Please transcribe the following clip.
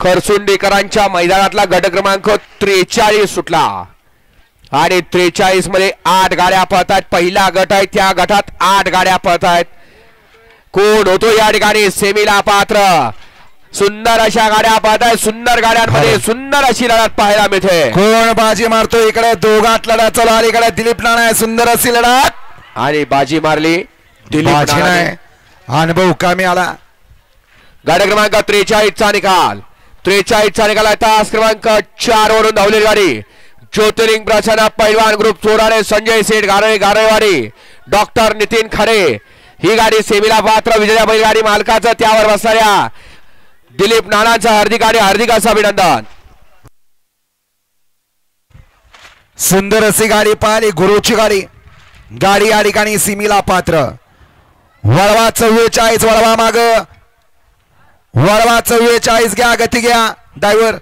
खरसुंडीकरांच्या मैदानातला गट क्रमांक 43 सुटला आणि 43 मध्ये 8 गाड्या पळतायत। पहिला गट आहे, त्या गटात 8 गाड्या पळतायत। कोण होतो या ठिकाणी सेमीला पात्र? सुंदर अशा गाड्या पळतायत, सुंदर गाड्यांमध्ये सुंदर अशी लढत पाहायला मिळते। कोण बाजी मारतो? इकडे दोघात लढत चालू आहे, इकडे दिलीप नाना, सुंदर अशी लढत आणि बाजी मारली दिलीप नाना। अनुभव कमी आला। गाडी क्रमांक 43 चा निकाल, 43 चा निकाल आहे। तास क्रमांक 4 वरून धावलेली गाडी ज्योतिर्लिंग प्रसन्न पैलवान ग्रुप चोराडे, संजय सेठ गारेवाडी, डॉक्टर नितीन खरे ही गाडी सेमीला पात्र। विजया बैलगाडी मालकाचं त्यावर बसणाऱ्या दिलीप नानांचं हार्दिक असं अभिनंदन। सुंदर अशी गाडी पाहिली, गुरुची गाडी या ठिकाणी सेमीला पात्र। वळवा 44, वळवा माग, वळवा 44 घ्या, गती घ्या ड्रायव्हर।